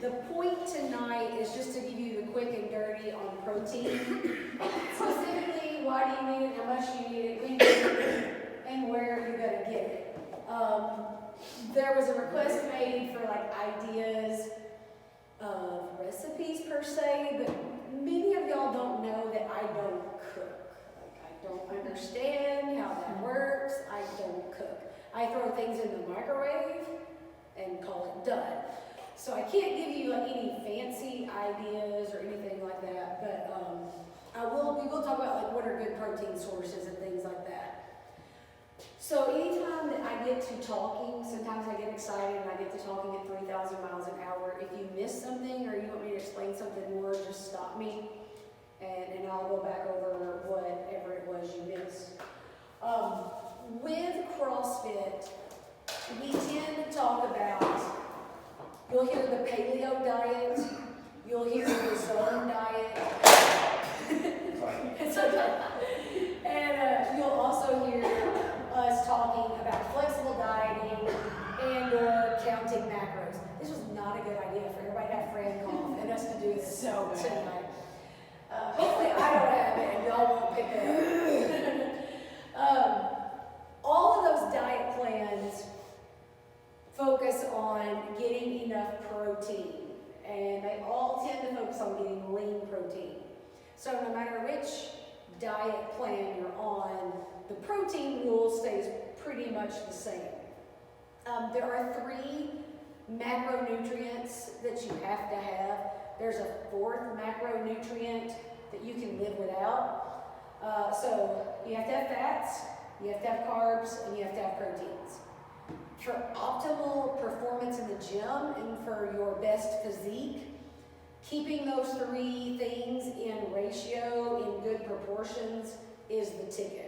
The point tonight is just to give you the quick and dirty on protein. Specifically, why do you need it, how much you need it, when you need it, and where you're going to get it. There was a request made for like ideas of recipes per se, but many of y'all don't know that I don't cook. Like, I don't understand how that works. I don't cook. I throw things in the microwave and call it done. So I can't give you like any fancy ideas or anything like that, but we will talk about like what are good protein sources and things like that. So anytime that I get to talking, sometimes I get excited and I get to talking at 3,000 miles an hour. If you miss something or you want me to explain something more, just stop me and I'll go back over whatever it was you missed. With CrossFit, we tend to talk about, you'll hear the paleo diet, you'll hear the zone diet, and you'll also hear us talking about flexible dieting and or counting macros. This was not a good idea for everybody to have Fran cough and us to do this tonight. Hopefully I don't have it and y'all won't pick it up. All of those diet plans focus on getting enough protein, and they all tend to focus on getting lean protein. So no matter which diet plan you're on, the protein rule stays pretty much the same. There are 3 macronutrients that you have to have. There's a 4th macronutrient that you can live without. So you have to have fats, you have to have carbs, and you have to have proteins. For optimal performance in the gym and for your best physique, keeping those 3 things in ratio, in good proportions, is the ticket.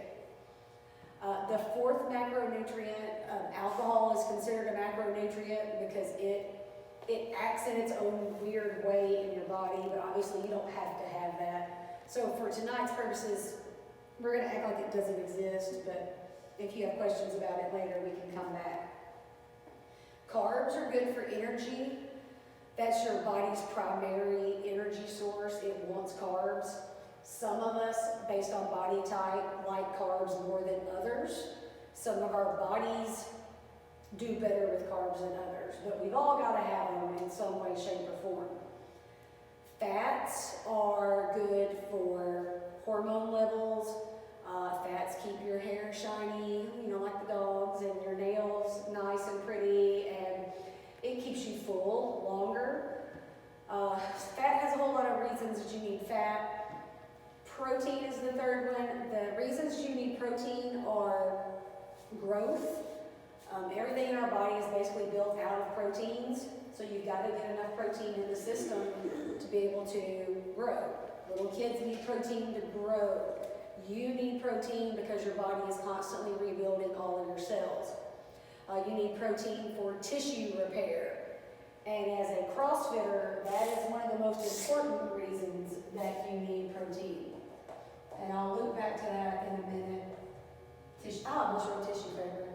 The 4th macronutrient, alcohol, is considered a macronutrient because it acts in its own weird way in your body, but obviously you don't have to have that. So for tonight's purposes, we're going to act like it doesn't exist, but if you have questions about it later, we can come back. Carbs are good for energy. That's your body's primary energy source. It wants carbs. Some of us, based on body type, like carbs more than others. Some of our bodies do better with carbs than others, but we've all got to have them in some way, shape, or form. Fats are good for hormone levels. Fats keep your hair shiny, like the dogs, and your nails nice and pretty, and it keeps you full longer. Fat has a whole lot of reasons that you need fat. Protein is the 3rd one. The reasons you need protein are growth. Everything in our body is basically built out of proteins, so you've got to get enough protein in the system to be able to grow. Little kids need protein to grow. You need protein because your body is constantly rebuilding all of your cells. You need protein for tissue repair. And as a CrossFitter, that is one of the most important reasons that you need protein. And I'll loop back to that in a minute. I almost wrote tissue paper.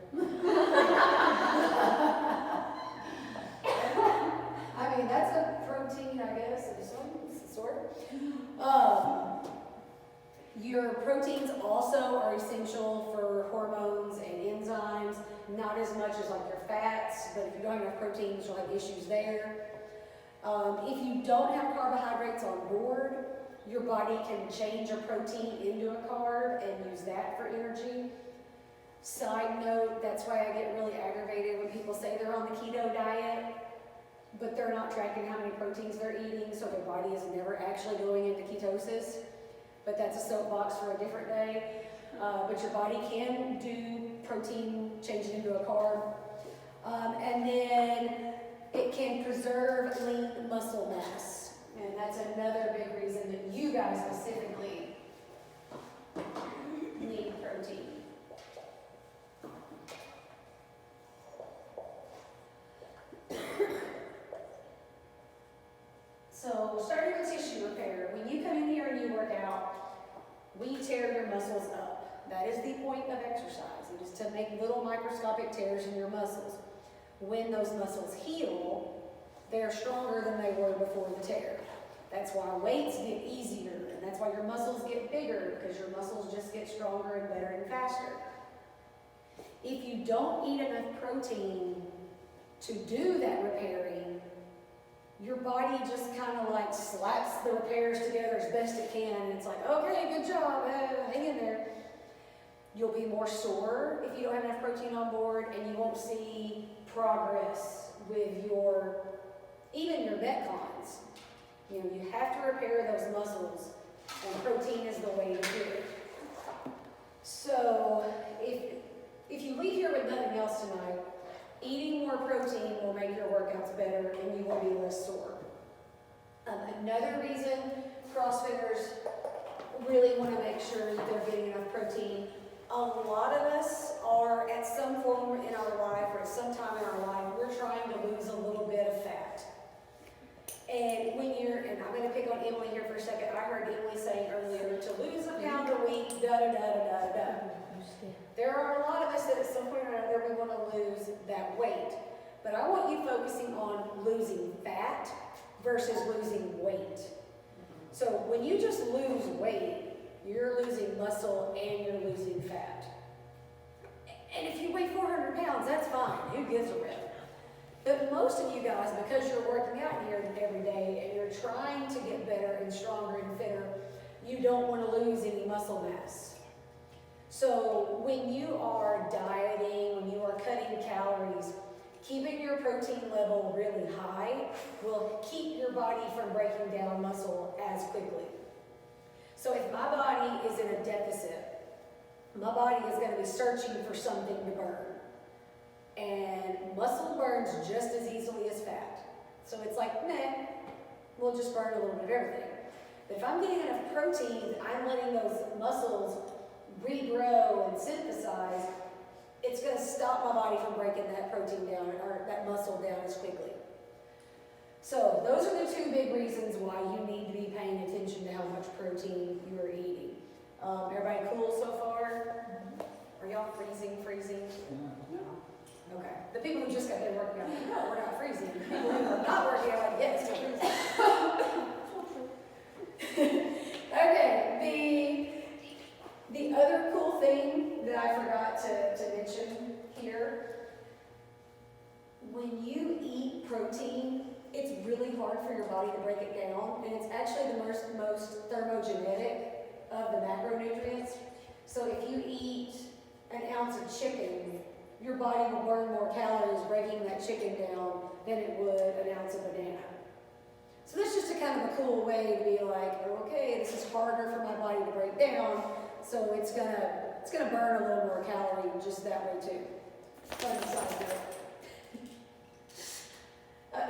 I mean, that's a protein, I guess, of some sort. Your proteins also are essential for hormones and enzymes, not as much as like your fats, but if you don't have enough proteins, you'll have issues there. If you don't have carbohydrates on board, your body can change a protein into a carb and use that for energy. Side note, that's why I get really aggravated when people say they're on the keto diet, but they're not tracking how many proteins they're eating, so their body is never actually going into ketosis. But that's a soapbox for a different day. But your body can do protein, change it into a carb. And then it can preserve lean muscle mass. And that's another big reason that you guys specifically need protein. So starting with tissue repair, when you come in here and you work out, we tear your muscles up. That is the point of exercise. It is to make little microscopic tears in your muscles. When those muscles heal, they're stronger than they were before the tear. That's why weights get easier, and that's why your muscles get bigger, because your muscles just get stronger and better and faster. If you don't eat enough protein to do that repairing, your body just kind of like slaps the repairs together as best it can, and it's like, okay, good job, hang in there. You'll be more sore if you don't have enough protein on board, and you won't see progress with even your Metcons. You know, you have to repair those muscles, and protein is the way to do it. So, if you leave here with nothing else tonight, eating more protein will make your workouts better, and you will be less sore. Another reason CrossFitters really want to make sure that they're getting enough protein, a lot of us are at some form in our life, or at some time in our life, we're trying to lose a little bit of fat. And and I'm going to pick on Emily here for a second. I heard Emily saying earlier, to lose a pound a week, da-da-da-da-da-da. There are a lot of us that at some point or another we want to lose that weight. But I want you focusing on losing fat versus losing weight. So when you just lose weight, you're losing muscle and you're losing fat. And if you weigh 400 pounds, that's fine. Who gives a rip? But most of you guys, because you're working out here every day and you're trying to get better and stronger and fitter, you don't want to lose any muscle mass. So when you are dieting, when you are cutting calories, keeping your protein level really high will keep your body from breaking down muscle as quickly. So if my body is in a deficit, my body is going to be searching for something to burn. And muscle burns just as easily as fat. So it's like, meh, we'll just burn a little bit of everything. But if I'm getting enough protein, I'm letting those muscles regrow and synthesize, it's going to stop my body from breaking that protein down, or that muscle down as quickly. So those are the two big reasons why you need to be paying attention to how much protein you are eating. Everybody cool so far? Are y'all freezing? No. Okay. The people who just got there working out, no, we're not freezing. The people who are not working out, like, yes, we're freezing. Okay, the other cool thing that I forgot to mention here, when you eat protein, it's really hard for your body to break it down, and it's actually the most thermogenetic of the macronutrients. So if you eat an ounce of chicken, your body will burn more calories breaking that chicken down than it would an ounce of banana. So that's just a kind of a cool way to be like, okay, this is harder for my body to break down, so it's gonna burn a little more calorie just that way too. Fun side note.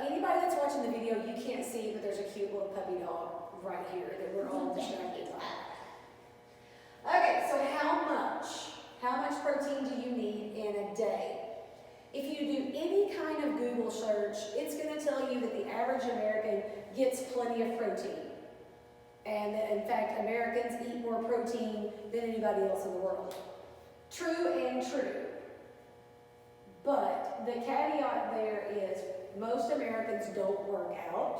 Anybody that's watching the video, you can't see, but there's a cute little puppy dog right here that we're all distracted by. Okay, so how much protein do you need in a day? If you do any kind of Google search, it's going to tell you that the average American gets plenty of protein. And that, in fact, Americans eat more protein than anybody else in the world. True and true. But the caveat there is most Americans don't work out.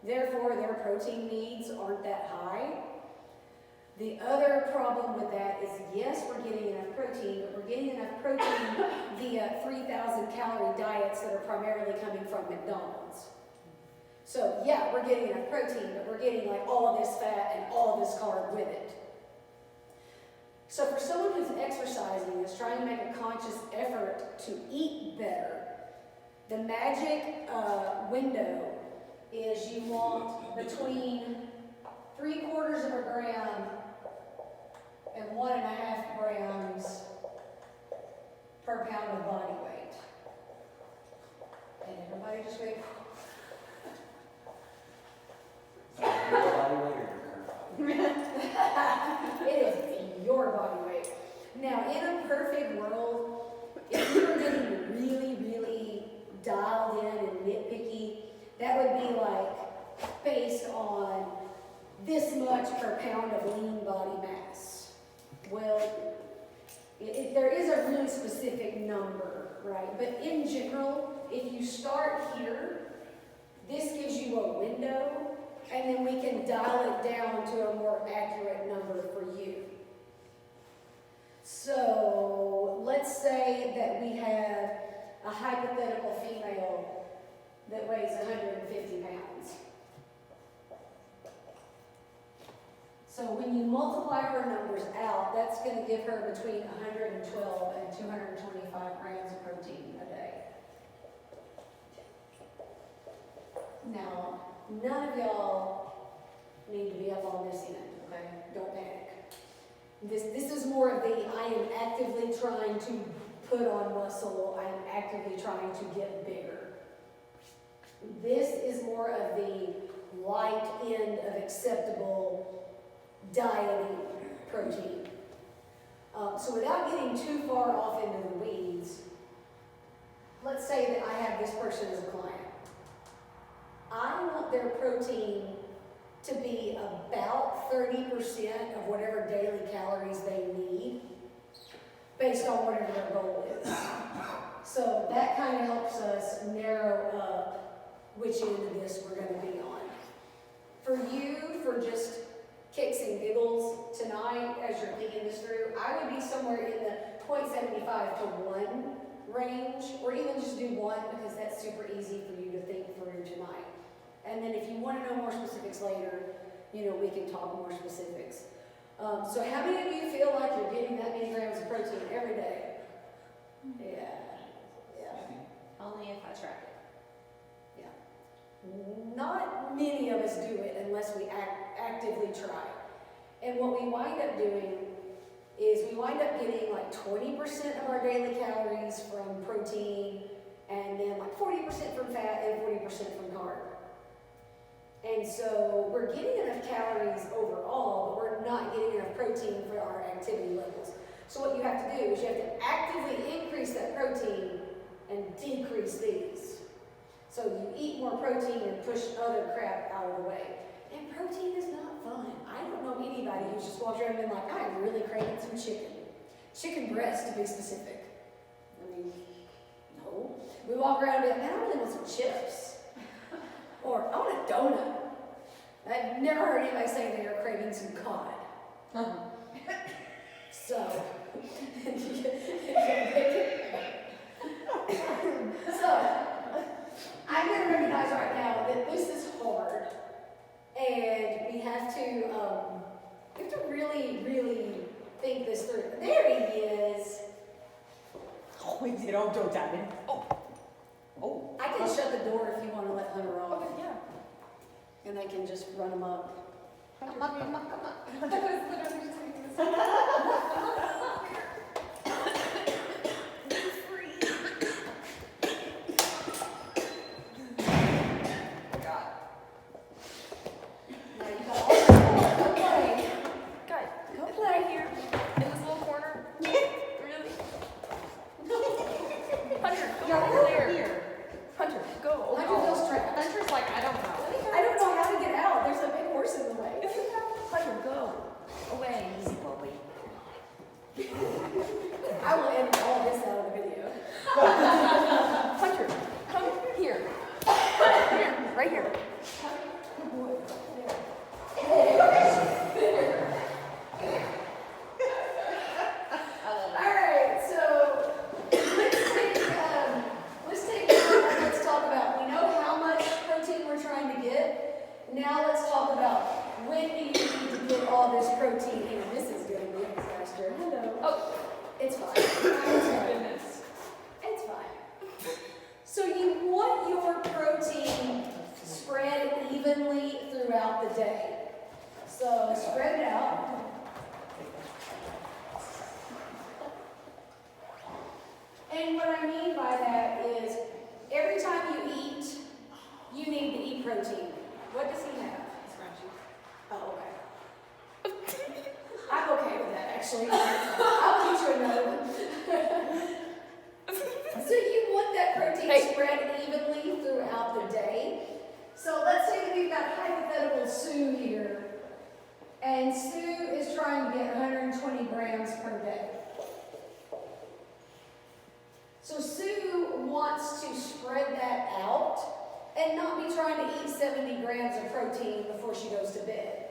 Therefore, their protein needs aren't that high. The other problem with that is, yes, we're getting enough protein, but we're getting enough protein via 3,000 calorie diets that are primarily coming from McDonald's. So yeah, we're getting enough protein, but we're getting like all this fat and all this carb with it. So for someone who's exercising, is trying to make a conscious effort to eat better, the magic window is you want between 3/4 of a gram and 1.5 grams per pound of body weight. And everybody just wait. Body weight or your current body weight? It is your body weight. Now, in a perfect world, if you were getting really, really dialed in and nitpicky, that would be like based on this much per pound of lean body mass. Well, there is a really specific number, right? But in general, if you start here This gives you a window, and then we can dial it down to a more accurate number for you. So let's say that we have a hypothetical female that weighs 150 pounds. So when you multiply her numbers out, that's going to give her between 112 and 225 grams of protein a day. Now, none of y'all need to be up on this end, okay? Don't panic. This is more of the, I am actively trying to put on muscle, I am actively trying to get bigger. This is more of the light end of acceptable dieting protein. So without getting too far off into the weeds, let's say that I have this person as a client. I want their protein to be about 30% of whatever daily calories they need, based on whatever their goal is. So that kind of helps us narrow up which end of this we're going to be on. For you, for just kicks and giggles tonight, as you're thinking this through, I would be somewhere in the 0.75 to 1 range, or even just do 1 because that's super easy for you to think through tonight. And then if you want to know more specifics later, we can talk more specifics. So how many of you feel like you're getting that many grams of protein every day? Yeah. Only if I track it. Yeah. Not many of us do it unless we actively try. And what we wind up doing is we wind up getting like 20% of our daily calories from protein, and then like 40% from fat and 40% from carb. And so we're getting enough calories overall, but we're not getting enough protein for our activity levels. So what you have to do is you have to actively increase that protein and decrease these. So you eat more protein and push other crap out of the way. And protein is not fun. I don't know anybody who's just walked around and been like, I'm really craving some chicken. Chicken breast, to be specific. I mean, no. We walk around and be like, man, I really want some chips. Or, I want a donut. I've never heard anybody say they are craving some cod. So, I'm going to recognize right now that this is hard, and we have to really, really think this through. There he is. Oh, don't dive in. Oh. I can shut the door if you want to let Hunter off. Okay, yeah. And they can just run him up. Come on. I was literally just thinking this. God. Now you got all the go play. Guys, go play here in this little corner. Really? Hunter, go over there. Hunter, go. Hunter feels trapped. Hunter's like, I don't know. I don't know how to get out. There's a big horse in the way. Hunter, go. Away. Easy, Bobby. I will edit all this out of the video. Hunter, come here. Here, right here. Alright, so let's talk about, we know how much protein we're trying to get. Now let's talk about when do you need to get all this protein in. This is going to be a disaster. Hello. Oh, it's fine. It's fine. It's fine. So you want your protein spread evenly throughout the day. So spread it out. And what I mean by that is every time you eat, you need to eat protein. What does he have? Oh, okay. I'm okay with that, actually. I'll get you another one. So you want that protein spread evenly throughout the day. So let's say that we've got hypothetical Sue here. And Sue is trying to get 120 grams per day. So Sue wants to spread that out and not be trying to eat 70 grams of protein before she goes to bed.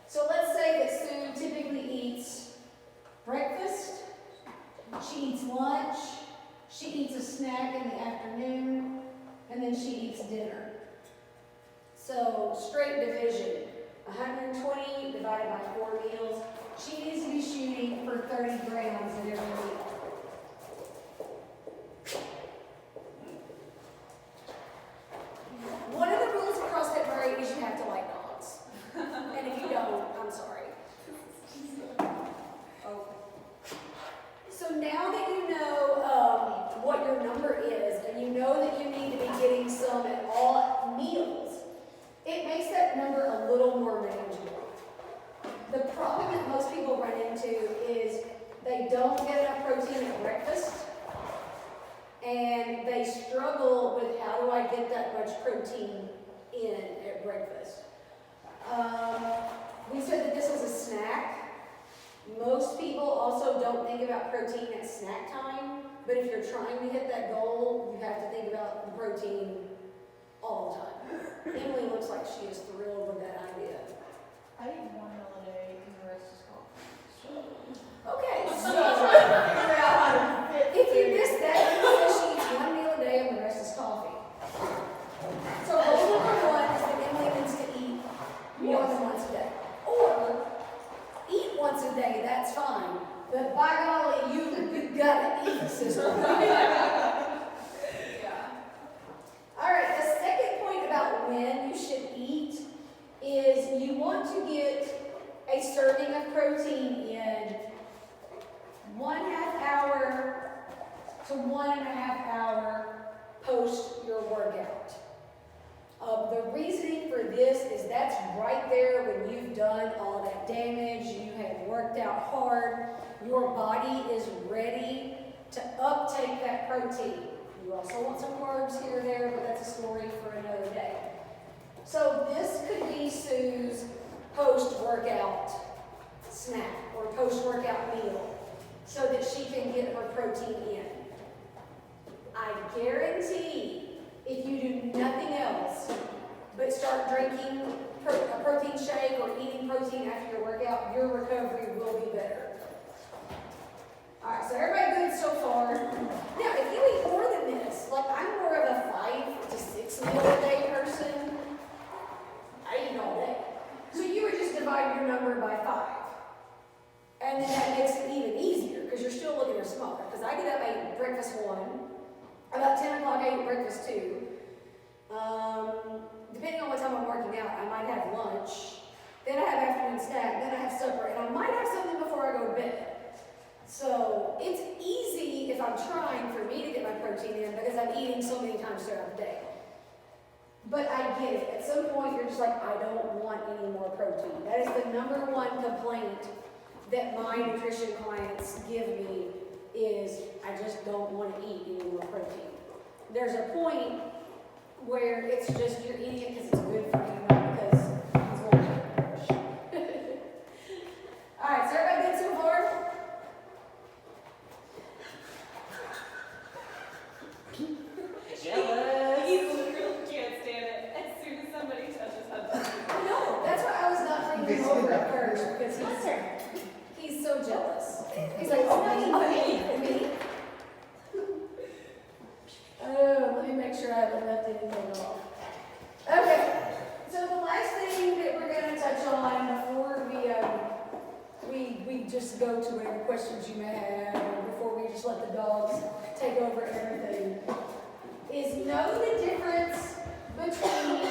So let's say that Sue typically eats breakfast, she eats lunch, she eats a snack in the afternoon, and then she eats dinner. So straight division, 120 divided by 4 meals. She needs to be shooting for 30 grams in every meal. One of the rules of CrossFit Murray is you have to like dogs. And if you don't, I'm sorry. So now that you know what your number is, and you know that you need to be getting some at all meals, it makes that number a little more manageable. The problem that most people run into is they don't get enough protein at breakfast, and they struggle with how do I get that much protein in at breakfast. We said that this was a snack. Most people also don't think about protein at snack time, but if you're trying to hit that goal, you have to think about the protein all the time. Emily looks like she is thrilled with that idea. I eat 1 meal a day and the rest is coffee. Okay, so if you miss that, you know she eats 1 meal a day and the rest is coffee. So goal number 1 is that Emily needs to eat more than once a day. Or eat once a day, that's fine. But by golly, you gotta eat, sister. All right, the second point about when you should eat is you want to get a serving of protein in 1/2 hour to 1.5 hour post your workout. The reasoning for this is that's right there when you've done all that damage, you have worked out hard, your body is ready to uptake that protein. You also want some carbs here or there, but that's a story for another day. So this could be Sue's post-workout snack or post-workout meal so that she can get her protein in. I guarantee if you do nothing else but start drinking a protein shake or eating protein after your workout, your recovery will be better. All right, so everybody good so far. Now, if you eat more than this, like I'm more of a 5 to 6 meal a day person, I eat all day. So you would just divide your number by 5. And then that makes it even easier because you're still looking at smaller. Because I get up, I eat breakfast 1. About 10 o'clock, I eat breakfast 2. Depending on what time I'm working out, I might have lunch. Then I have afternoon snack. Then I have supper. And I might have something before I go to bed. So it's easy if I'm trying for me to get my protein in because I'm eating so many times throughout the day. But I get it. At some point, you're just like, I don't want any more protein. That is the number 1 complaint that my nutrition clients give me is I just don't want to eat any more protein. There's a point where it's just you're eating it because it's good for you, not because it's going to crush. All right, so everybody good so far? Jealous. He literally can't stand it as soon as somebody touches him. No, that's why I was not bringing him over at first because he's so jealous. He's like, oh, me. Oh, let me make sure I haven't left anything off. Okay, so the last thing that we're going to touch on before we just go to whatever questions you may have, or before we just let the dogs take over everything, is know the difference between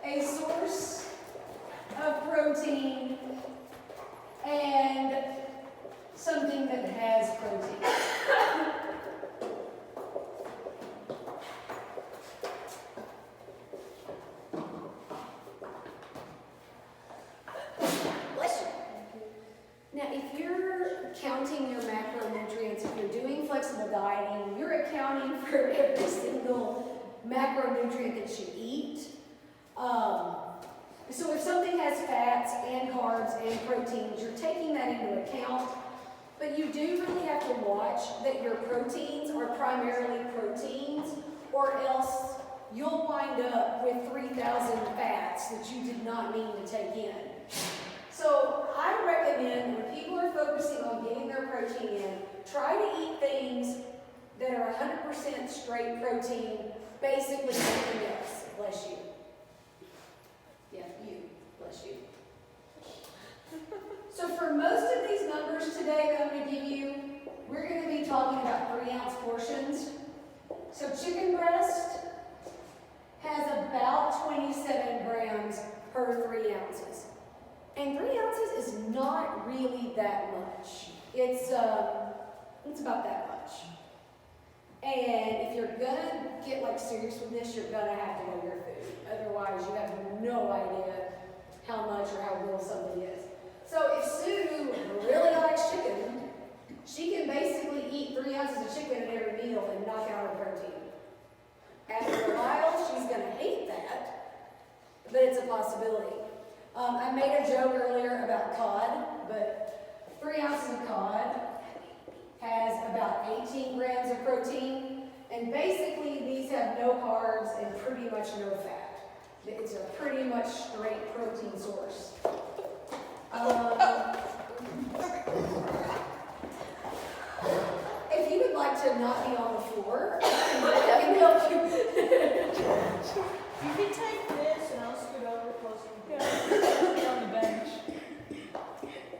a source of protein and something that has protein. Bless you. Now, if you're counting your macronutrients, if you're doing flexible dieting, you're accounting for every single macronutrient that you eat. So if something has fats and carbs and proteins, you're taking that into account, but you do really have to watch that your proteins are primarily proteins, or else you'll wind up with 3,000 fats that you did not mean to take in. So I recommend when people are focusing on getting their protein in, try to eat things that are 100% straight protein, basically nothing else. Bless you. Yeah, you. Bless you. So for most of these numbers today that I'm going to give you, we're going to be talking about 3-ounce portions. So chicken breast has about 27 grams per 3 ounces. And 3 ounces is not really that much. It's about that much. And if you're gonna get like serious with this, you're gonna have to know your food. Otherwise, you have no idea how much or how little something is. So if Sue really likes chicken, she can basically eat 3 ounces of chicken at every meal and knock out her protein. After a while, she's gonna hate that, but it's a possibility. I made a joke earlier about cod, but 3 ounces of cod has about 18 grams of protein, and basically these have no carbs and pretty much no fat. It's a pretty much straight protein source. If you would like to not be on the floor, I can help you. You can take this and I'll scoot over closer. Yeah. On the bench.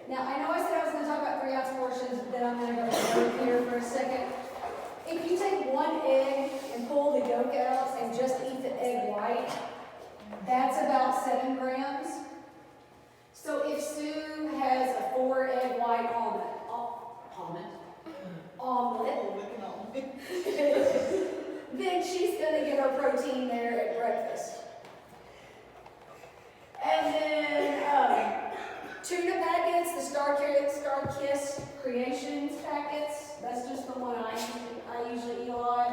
Now, I know I said I was going to talk about 3 ounce portions, but then I'm going to go over here for a second. If you take 1 egg and pull the yolk out and just eat the egg white, that's about 7 grams. So if Sue has a 4-egg white omelet, then she's going to get her protein there at breakfast. And then tuna packets, the Star Kiss Creations packets, that's just the one I usually eat a lot.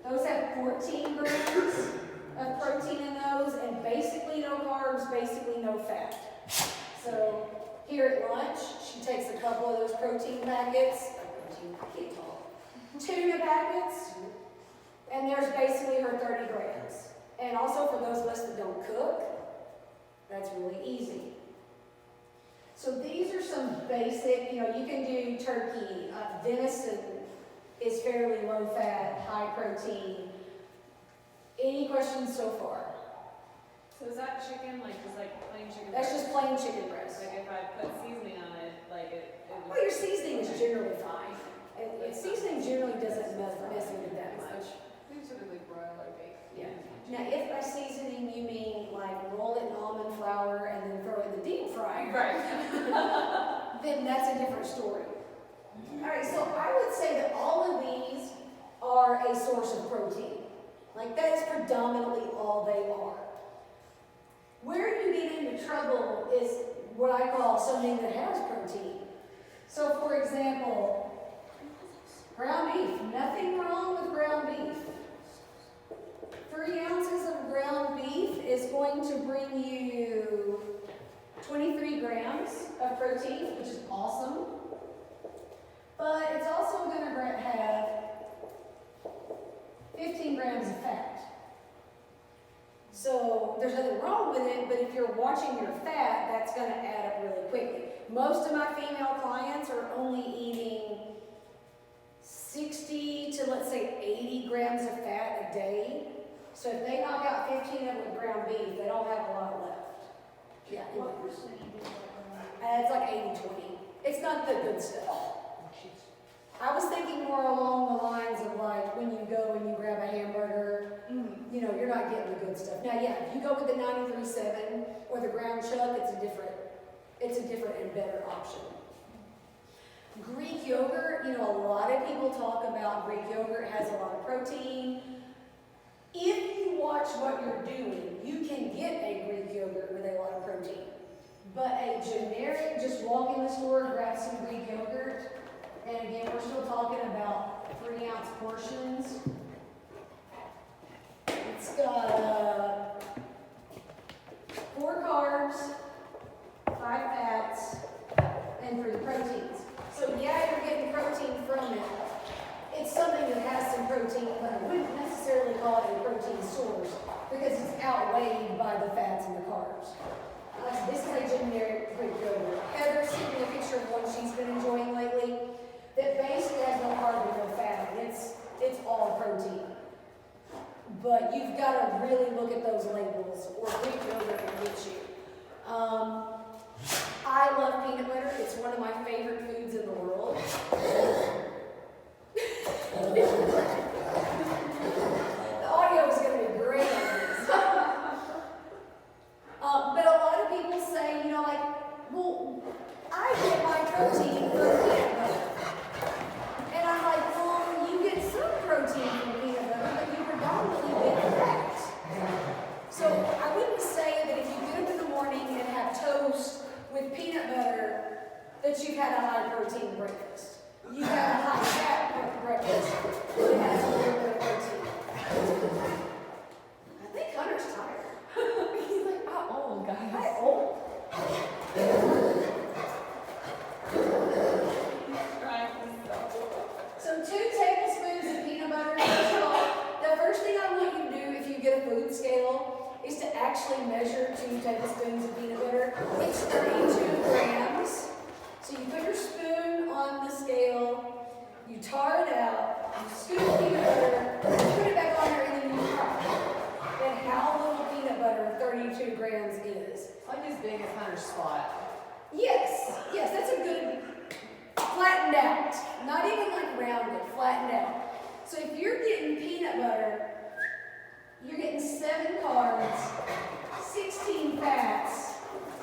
Those have 14 grams of protein in those, and basically no carbs, basically no fat. So here at lunch, she takes a couple of those protein packets, tuna packets, and there's basically her 30 grams. And also for those of us that don't cook, that's really easy. So these are some basic, you can do turkey. Venison is fairly low fat, high protein. Any questions so far? So is that chicken, just plain chicken That's breast? just plain chicken breast. Like if I put seasoning on it, it would... Well, your seasoning is generally fine. Seasoning generally doesn't mess with it that much. We typically broil or bake. Yeah. Now, if by seasoning you mean roll it in almond flour and then throw it in the deep fryer, Right. then that's a different story. All right, so I would say that all of these are a source of protein. That is predominantly all they are. Where you get into trouble is what I call something that has protein. So, for example, ground beef. Nothing wrong with ground beef. 3 ounces of ground beef is going to bring you 23 grams of protein, which is awesome. But it's also going to have 15 grams of fat. So there's nothing wrong with it, but if you're watching your fat, that's going to add up really quickly. Most of my female clients are only eating 60 to, let's say, 80 grams of fat a day. So if they knock out 15 of it with ground beef, they don't have a lot left. Yeah. What percentage is that? It's like 80-20. It's not the good stuff. I was thinking more along the lines of when you go and you grab a hamburger, you're not getting the good stuff. Now, yeah, if you go with the 93.7 or the ground chuck, it's a different and better option. Greek yogurt, a lot of people talk about Greek yogurt has a lot of protein. If you watch what you're doing, you can get a Greek yogurt with a lot of protein. But a generic, just walk in the store and grab some Greek yogurt, and again, we're still talking about 3 ounce portions. It's got 4 carbs, 5 fats, and 3 proteins. So yeah, you're getting protein from it. It's something that has some protein, but I wouldn't necessarily call it a protein source because it's outweighed by the fats and the carbs. This is a generic Greek yogurt. Heather sent me a picture of one she's been enjoying lately that basically has no carb and no fat. It's all protein. But you've got to really look at those labels, or Greek yogurt will get you. I love peanut butter. It's one of my favorite foods in the world. The audio is going to be great on this. But a lot of people say, you know, like, well, I get my protein from peanut butter. And I'm like, well, you get some protein from peanut butter, but you predominantly get fat. So I wouldn't say that if you get up in the morning and have toast with peanut butter, that you've had a high protein breakfast. You've had a high fat breakfast that has a little bit of protein. I think Hunter's tired. He's like, How old, guys? I'm old. So 2 tablespoons of peanut butter. First of all, the first thing I want you to do if you get a food scale is to actually measure 2 tablespoons of peanut butter. It's 32 grams. So you put your spoon on the scale, you tar it out, you scoop peanut butter, put it back on there, and then you try. And how little peanut butter 32 grams is. It's like as big as Hunter's spot. Yes, that's a good flattened out. Not even like rounded, flattened out. So if you're getting peanut butter, you're getting 7 carbs, 16 fats,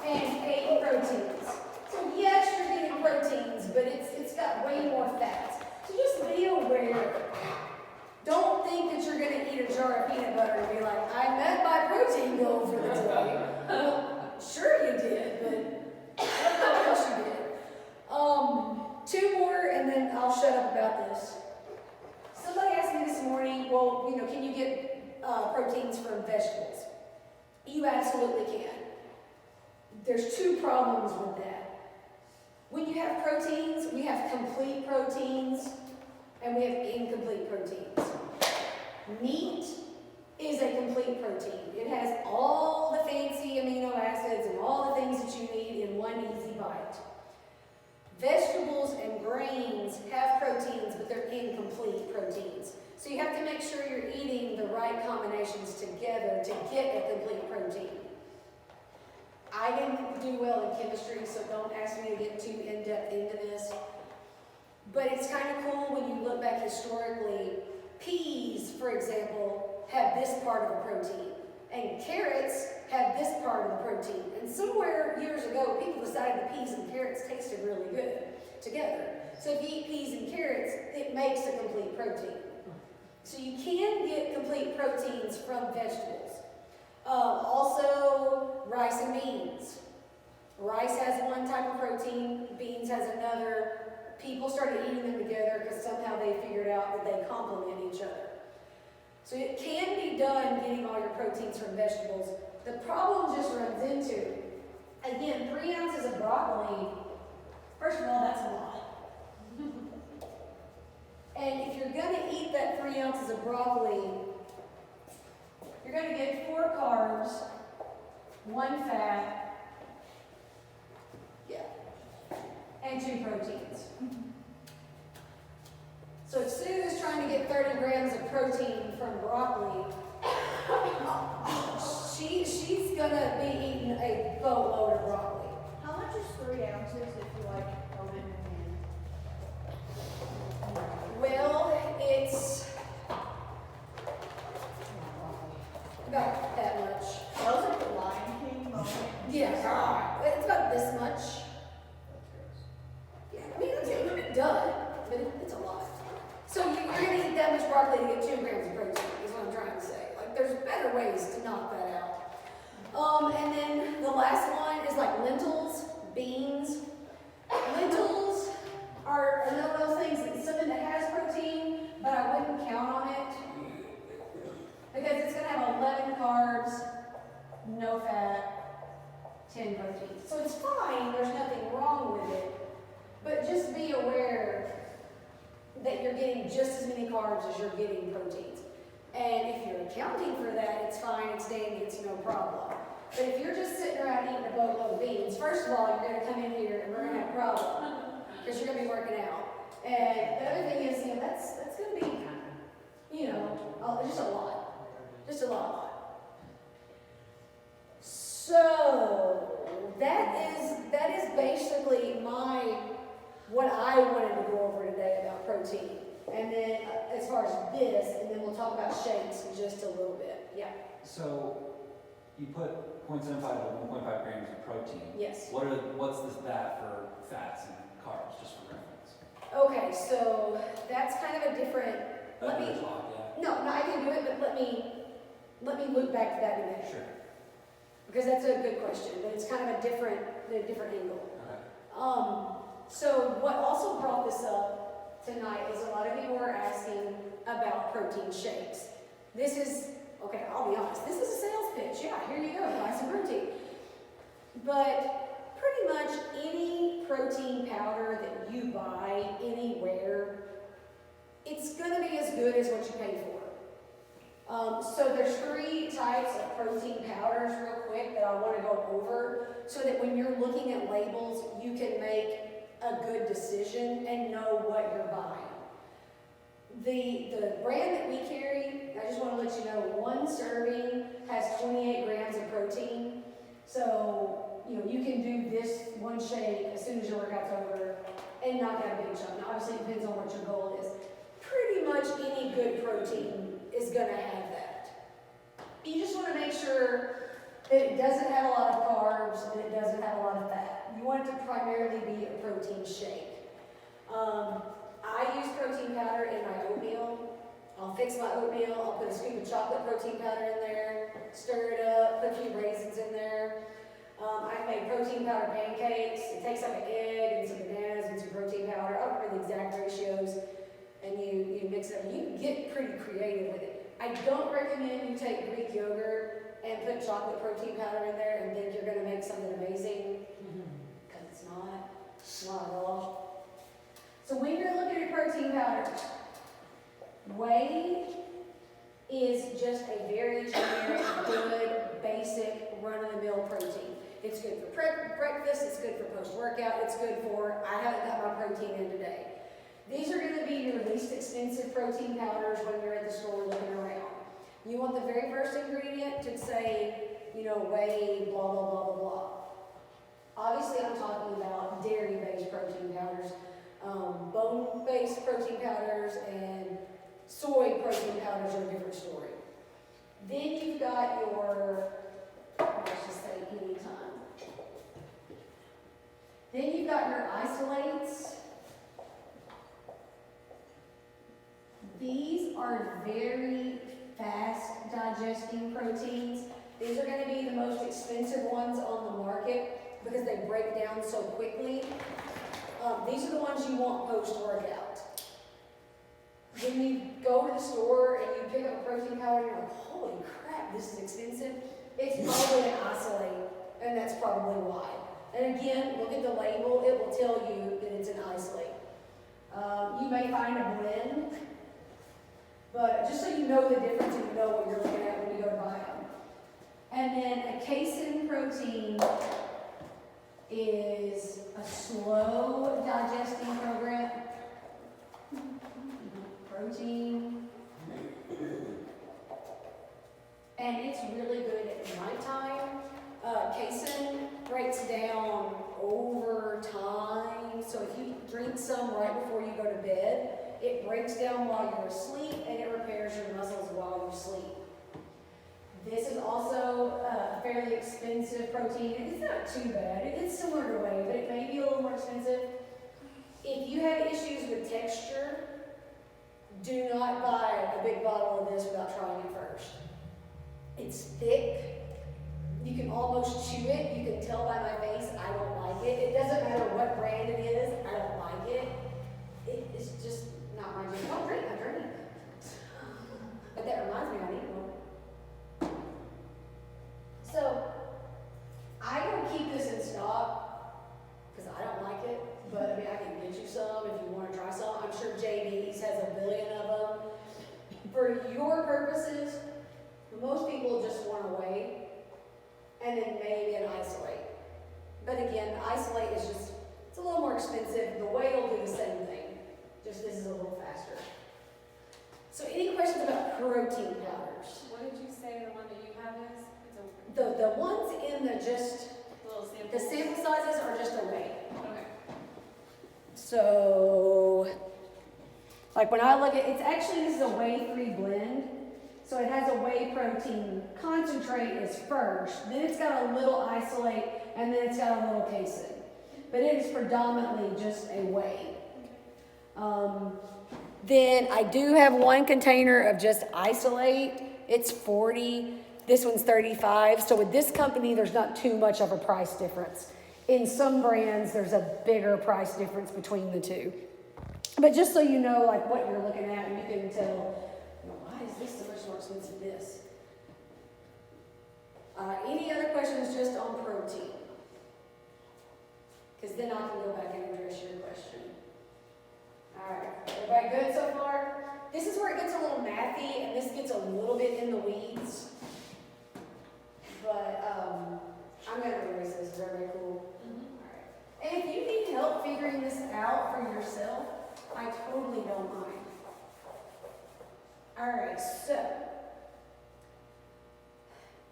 and 8 proteins. So yes, you're getting proteins, but it's got way more fats. So just be aware. Don't think that you're going to eat a jar of peanut butter and be like, I met my protein goal for the day. Well, sure you did, but I don't know what else you did. 2 more, and then I'll shut up about this. Somebody asked me this morning, well, you know, can you get proteins from vegetables? You absolutely can. There's 2 problems with that. When you have proteins, we have complete proteins and we have incomplete proteins. Meat is a complete protein. It has all the fancy amino acids and all the things that you need in one easy bite. Vegetables and grains have proteins, but they're incomplete proteins. So you have to make sure you're eating the right combinations together to get a complete protein. I didn't do well in chemistry, so don't ask me to get too in-depth into this. But it's kind of cool when you look back historically. Peas, for example, have this part of the protein. And carrots have this part of the protein. And somewhere years ago, people decided that peas and carrots tasted really good together. So if you eat peas and carrots, it makes a complete protein. So you can get complete proteins from vegetables. Also, rice and beans. Rice has one type of protein, beans has another. People started eating them together because somehow they figured out that they complement each other. So it can be done getting all your proteins from vegetables. The problem just runs into, again, 3 ounces of broccoli. First of all, that's a lot. And if you're going to eat that 3 ounces of broccoli, you're going to get 4 carbs, 1 fat, and 2 proteins. So if Sue is trying to get 30 grams of protein from broccoli, she's going to be eating a boatload of broccoli. How much is 3 ounces if you like oven and hand? Well, it's about that much. That was like the Lion King moment. Yeah, it's about this much. Yeah, I mean, it's done, but it's a lot. So you're going to eat that much broccoli to get 2 grams of protein, is what I'm trying to say. Like, there's better ways to knock that out. And then the last one is like lentils, beans. Lentils are another of those things, it's something that has protein, but I wouldn't count on it. Because it's going to have 11 carbs, no fat, 10 proteins. So it's fine, there's nothing wrong with it. But just be aware you're getting just as many carbs as you're getting proteins. And if you're accounting for that, it's fine, it's dandy, it's no problem. But if you're just sitting around eating a boatload of beans, first of all, you're going to come in here and we're going to have a problem because you're going to be working out. And the other thing is, that's going to be, just a lot. Just a lot. So that is basically what I wanted to go over today about protein. And then as far as this, and then we'll talk about shakes in just a little bit. Yeah. So you put 0.75 to 1.5 grams of protein. Yes. What's that for fats and carbs, just for reference? Okay, so that's kind of a different. Another talk, No, I can do it, but let me loop back to that in a minute. Sure. Because that's a good question, but it's kind of a different angle. Okay. So what also brought this up tonight is a lot of you were asking about protein shakes. This is, okay, I'll be honest, this is a sales pitch. Yeah, here you go, buy some protein. But pretty much any protein powder that you buy anywhere, it's going to be as good as what you pay for. So there's 3 types of protein powders real quick that I want to go over so that when you're looking at labels, you can make a good decision and know what you're buying. The brand that we carry, I just want to let you know, 1 serving has 28 grams of protein. So, you can do this 1 shake as soon as your workout's over and knock out a big chunk. Now, obviously, it depends on what your goal is. Pretty much any good protein is going to have that. You just want to make sure that it doesn't have a lot of carbs and it doesn't have a lot of fat. You want it to primarily be a protein shake. I use protein powder in my oatmeal. I'll fix my oatmeal, I'll put a scoop of chocolate protein powder in there, stir it up, put a few raisins in there. I've made protein powder pancakes. It takes like an egg and some bananas and some protein powder. I don't remember the exact ratios. And you mix it up. You can get pretty creative with it. I don't recommend you take Greek yogurt and put chocolate protein powder in there and think you're going to make something amazing, because it's not at all. So when you're looking at protein powders, whey is just a very generic, good, basic, run-of-the-mill protein. It's good for breakfast, it's good for post-workout, it's good for, I haven't got my protein in today. These are going to be your least expensive protein powders when you're at the store looking around. You want the very first ingredient to say, whey, blah, blah, blah, blah, blah. Obviously, I'm talking about dairy-based protein powders, bone-based protein powders, and soy protein powders are a different story. Then you've got your, let's just say anytime. Then you've got your isolates. These are very fast digesting proteins. These are going to be the most expensive ones on the market because they break down so quickly. These are the ones you want post-workout. When you go to the store and you pick up a protein powder and you're like, holy crap, this is expensive, it's probably an isolate, and that's probably why. And again, look at the label, it will tell you that it's an isolate. You may find a blend, but just so you know the difference and you know what you're looking at when you go to buy them. And then a casein protein is a slow digesting protein. And it's really good at nighttime. Casein breaks down over time. So if you drink some right before you go to bed, it breaks down while you're asleep and it repairs your muscles while you sleep. This is also a fairly expensive protein. It's not too bad. It's similar to whey, but it may be a little more expensive. If you have issues with texture, do not buy a big bottle of this without trying it first. It's thick. You can almost chew it. You can tell by my face I don't like it. It doesn't matter what brand it is. I don't like it. It's just not my drink. Don't drink. I drink. But that reminds me, I need one. So, I don't keep this in stock because I don't like it, but I can get you some if you want to try some. I'm sure JD's has a billion of them. For your purposes, most people just want to weigh and then maybe an isolate. But again, the isolate is just, it's a little more expensive. The weigh will do the same thing, just this is a little faster. So any questions about protein powders? What did you say the one that you have is? It's The ones in the just, a little sample. the sample sizes are just a weigh. Okay. So, like when I look at, it's actually, this is a whey 3 blend. So it has a whey protein concentrate is first, then it's got a little isolate, and then it's got a little casein. But it is predominantly just a whey. Then I do have one container of just isolate. It's 40. This one's 35. So with this company, there's not too much of a price difference. In some brands, there's a bigger price difference between the two. But just so you know, like what you're looking at, and you can tell, you know, why is this so much more expensive than this? Any other questions just on protein? Because then I can go back and address your question. All right, everybody good so far? This is where it gets a little mathy, and this gets a little bit in the weeds. But I'm going to erase this. Is everybody cool? All right. And if you need help figuring this out for yourself, I totally don't mind. All right, so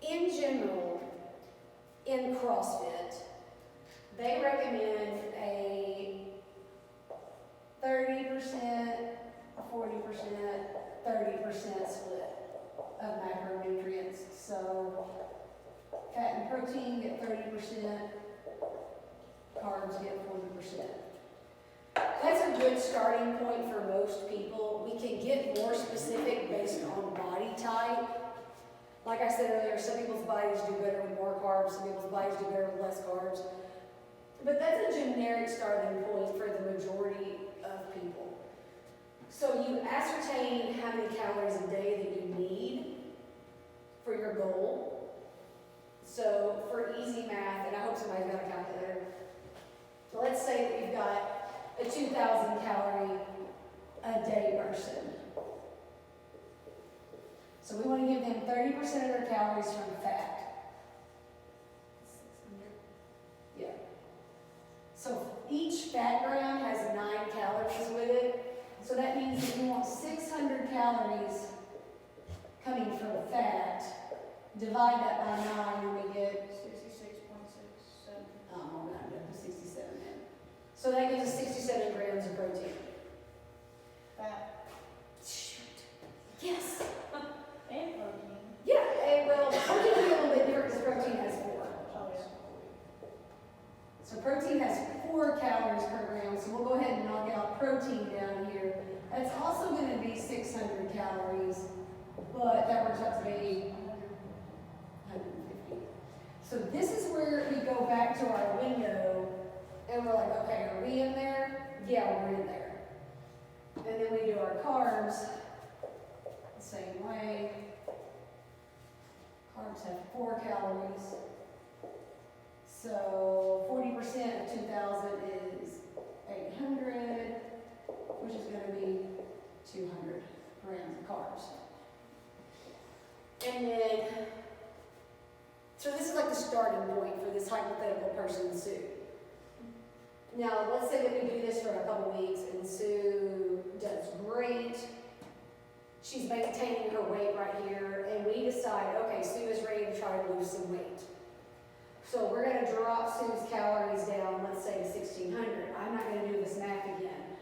in general, in CrossFit, they recommend a 30%, a 40%, 30% split of macronutrients. So fat and protein get 30%, carbs get 40%. That's a good starting point for most people. We can get more specific based on body type. Like I said earlier, some people's bodies do better with more carbs, some people's bodies do better with less carbs. But that's a generic starting point for the majority of people. So you ascertain how many calories a day that you need for your goal. So for easy math, and I hope somebody's got a calculator, let's say that we've got a 2,000 calorie a day person. So we want to give them 30% of their calories from fat. 600. Yeah. So each fat gram has 9 calories with it. So that means that you want 600 calories coming from fat. Divide that by 9 and we get 66.67. we're not going to 67 then. So that gives us 67 grams of protein. Fat Shoot. Yes. and protein. Yeah, well, protein is a little bit different because protein has 4. Oh, yeah. So protein has 4 calories per gram, so we'll go ahead and knock out protein down here. That's also going to be 600 calories, but that works out to be 150. So this is where we go back to our window, and we're like, okay, are we in there? Yeah, we're in there. And then we do our carbs the same way. Carbs have 4 calories. So 40% of 2,000 is 800, which is going to be 200 grams of carbs. And then, so this is like the starting point for this hypothetical person, Sue. Now, let's say that we do this for a couple weeks and Sue does great. She's maintaining her weight right here, and we decide, okay, Sue is ready to try to lose some weight. So we're going to drop Sue's calories down, let's say to 1,600. I'm not going to do this math again.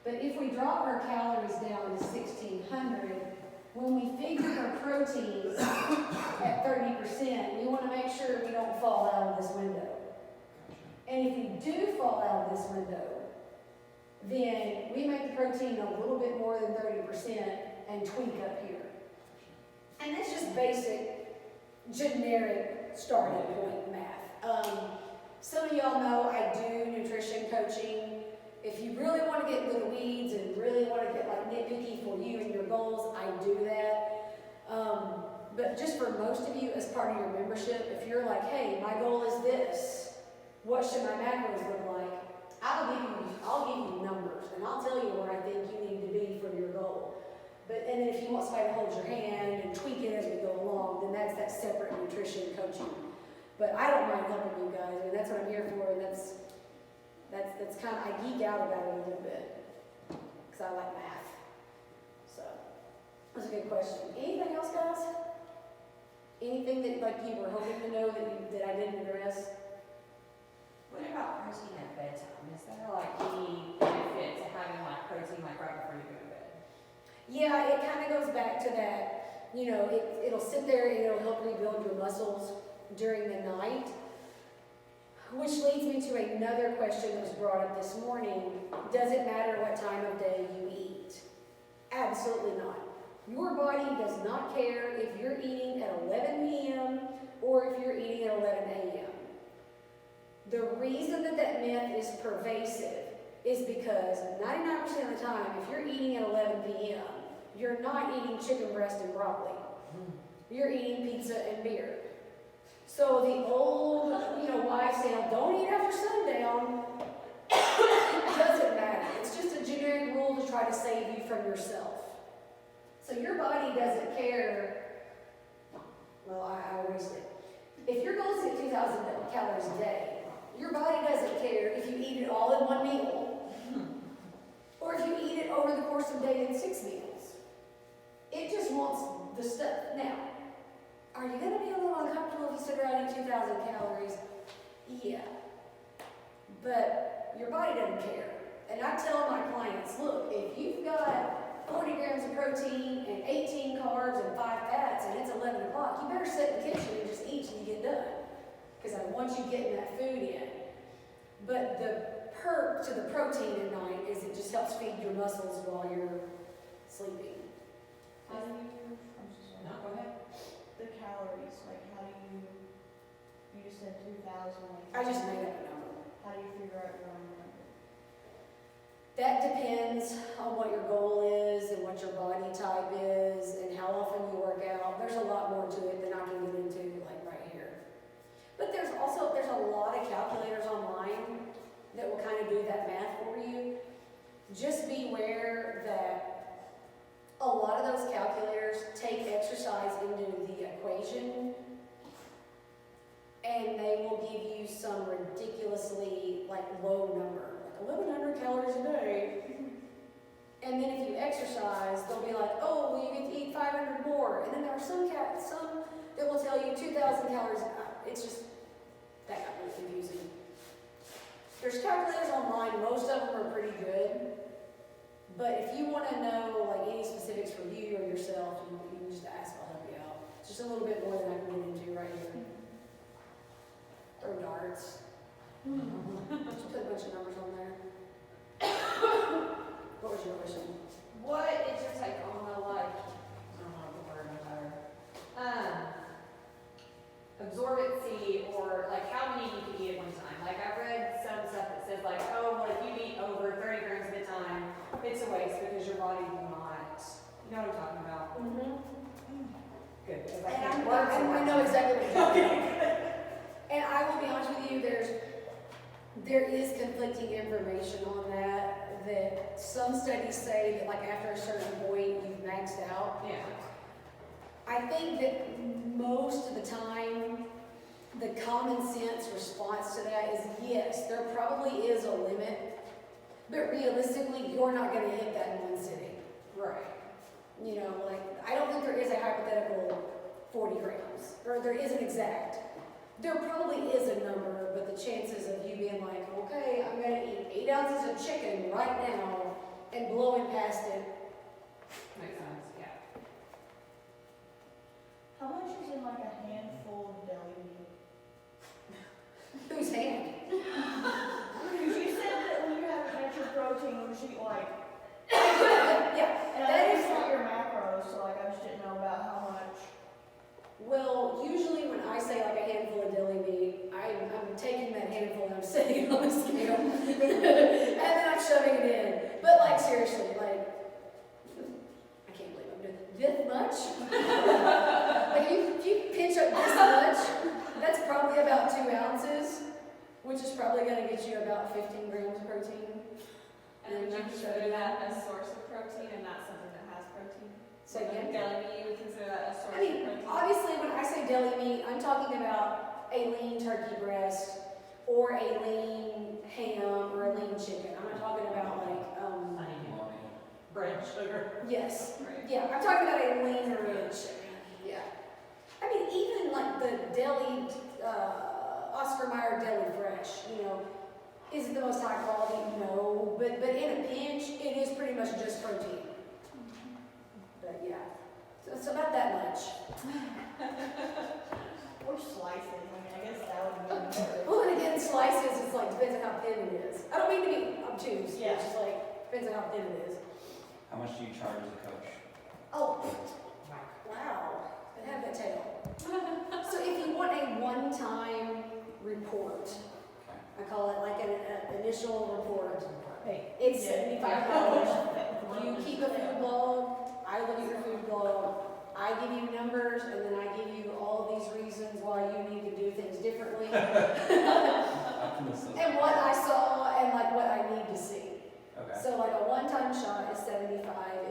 But if we drop her calories down to 1,600, when we figure her protein at 30%, we want to make sure we don't fall out of this window. And if we do fall out of this window, then we make the protein a little bit more than 30% and tweak up here. And that's just basic, generic starting point math. Some of y'all know I do nutrition coaching. If you really want to get into the weeds and really want to get like nitpicky for you and your goals, I do that. But just for most of you, as part of your membership, if you're like, hey, my goal is this, what should my macros look like? I'll give you numbers, and I'll tell you where I think you need to be for your But, and then if you want somebody to hold your hand and tweak it as we go along, then that's that separate nutrition coaching. But I don't mind helping you guys, I mean, that's what I'm here for, and that's kind of, I geek out about it a little bit, because I like math. So, that's a good question. Anything else, guys? Anything that, like, you were hoping to know that I didn't address? What about protein at bedtime? Is there like any benefit to having like protein like right before you go to bed? Yeah, it kind of goes back to that, you know, it'll sit there and it'll help rebuild your muscles during the night. Which leads me to another question that was brought up this morning. Does it matter what time of day you eat? Absolutely not. Your body does not care if you're eating at 11 p.m. or if you're eating at 11 a.m. The reason that myth is pervasive is because 99% of the time, if you're eating at 11 p.m., you're not eating chicken breast and broccoli. You're eating pizza and beer. So the old, wives say, don't eat after sundown. It doesn't matter. It's just a generic rule to try to save you from yourself. So your body doesn't care. Well, I erased it. If your goal is to get 2,000 calories a day, your body doesn't care if you eat it all in one meal, or if you eat it over the course of the day in 6 meals. It just wants the stuff. Now, are you going to be a little uncomfortable if you sit around and eat 2,000 calories? Yeah. But your body doesn't care. And I tell my clients, look, if you've got 40 grams of protein and 18 carbs and 5 fats and it's 11 o'clock, you better sit in the kitchen and just eat till you get done. Because I want you getting that food in. But the perk to the protein at night is it just helps feed your muscles while you're sleeping. How do you, I'm so sorry. No, go ahead. The calories, like how do you just said 2,000. Like, I just made up a number. how do you figure out your own number? That depends on what your goal is and what your body type is and how often you work out. There's a lot more to it than I can get into like right here. But there's a lot of calculators online that will kind of do that math for you. Just beware that a lot of those calculators take exercise into the equation and they will give you some ridiculously low number, like 1,100 calories a day. And then if you exercise, they'll be like, oh, well, you get to eat 500 more. And then there are some that will tell you 2,000 calories. It's just, that got really confusing. There's calculators online, most of them are pretty good. But if you want to know any specifics for you or yourself, you can just ask, I'll help you out. It's just a little bit more than I can get into right here. Throw darts. Just put a bunch of numbers on there. What was your question? What is your take on the I don't know the word better. Absorbency, or how many you can eat at one time? I've read some stuff that says if you eat over 30 grams at a time, it's a waste because your body will not. You know what I'm talking about? Mm-hmm. Good, because I And can't work. I know exactly what you're talking about. And I will be honest with you, there is conflicting information on that some studies say that after a certain point you've maxed out. Yeah. I think that most of the time the common sense response to that is yes, there probably is a limit, but realistically you're not going to hit that in one sitting. Right. I don't think there is a hypothetical 40 grams, or there isn't exact. There probably is a number, but the chances of you being okay, I'm going to eat 8 ounces of chicken right now and blowing past it. Makes sense, yeah. How much is in a handful of deli meat? Whose hand? You said that when you have an extra protein, you should eat Yeah, and I that know is it's not your macros, so I just didn't know about how much. Well, usually when I say a handful of deli meat, I'm taking that handful and I'm setting it on the scale. And then I'm shoving it in. But seriously, I can't believe I'm doing this much. If you pinch up this much, that's probably about 2 ounces, which is probably going to get you about 15 grams of protein. And would you consider that a source of protein and not something that has protein? So again, Deli meat, you would consider that a source I mean, of protein? obviously when I say deli meat, I'm talking about a lean turkey breast or a lean ham or a lean chicken. I'm not talking about like, Bread, sugar. yes. Right. Yeah, I'm talking about a leaner chicken. Yeah. I mean, even like the deli, Oscar Mayer Deli Fresh, you know, is it the most high quality? No. But in a pinch, it is pretty much just protein. But yeah. So it's about that much. Or slices, I mean, I guess that would be better. Well, and again, slices, it's like, depends on how thin it is. I don't mean to be obtuse, Yeah. it's just like, depends on how thin it is. How much do you charge as a coach? Oh, wow, I have that tail. So if you want a one-time report, I call it like an initial report, it's $75. You keep a food log, I look at your food log, I give you numbers, and then I give you all these reasons why you need to do things differently. And what I saw and like what I need to see. Okay. So like a one-time shot is $75.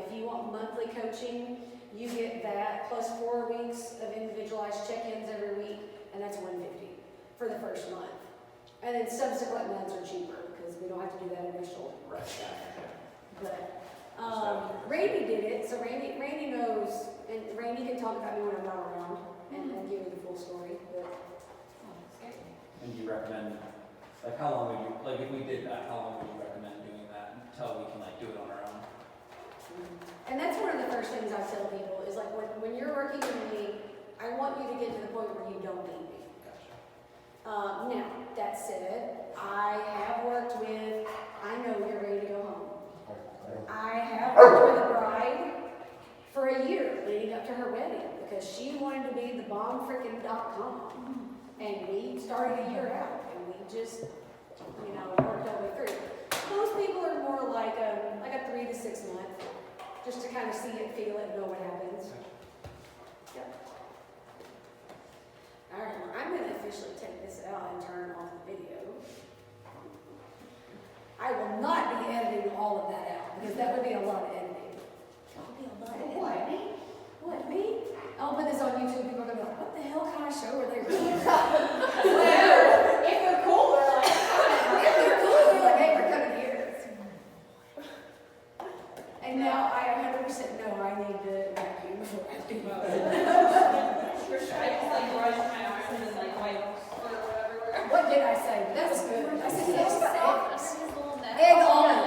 If you want monthly coaching, you get that plus 4 weeks of individualized check-ins every week, and that's $150 for the first month. And then subsequent months are cheaper because we don't have to do that initial rush stuff. But Randy did it, so Randy knows, and Randy can talk about me when I'm not around and give me the full story. But And do you recommend, like how long would you, like if we did that, how long would you recommend doing that until we can like do it on our own? And that's one of the first things I tell people is like when you're working with me, I want you to get to the point where you don't need me. Gotcha. Now, that said, I have worked with, I know you're ready to go home. I have worked with a bride for a year leading up to her wedding because she wanted to be the bombfreaking.com. And we started a year out and we just, you know, worked our way through. Most people are more like a 3 to 6 month, just to kind of see it, feel it, know what happens. Yep. All right, well, I'm going to officially take this out and turn off the video. I will not be editing all of that out because that would be a lot of editing. That would be a lot of editing. What, me? What, me? I'll put this on YouTube. People are going to be like, what the hell kind of show are they recording? Well, if they're cool, they're like, If they're cool, they're like, hey, we're coming here. And now I 100% know I need to vacuum before I do For sure, I just like brush my arms and like wipe or whatever. What did I say? That was good. I said, yes, Under his little neck. egg almond.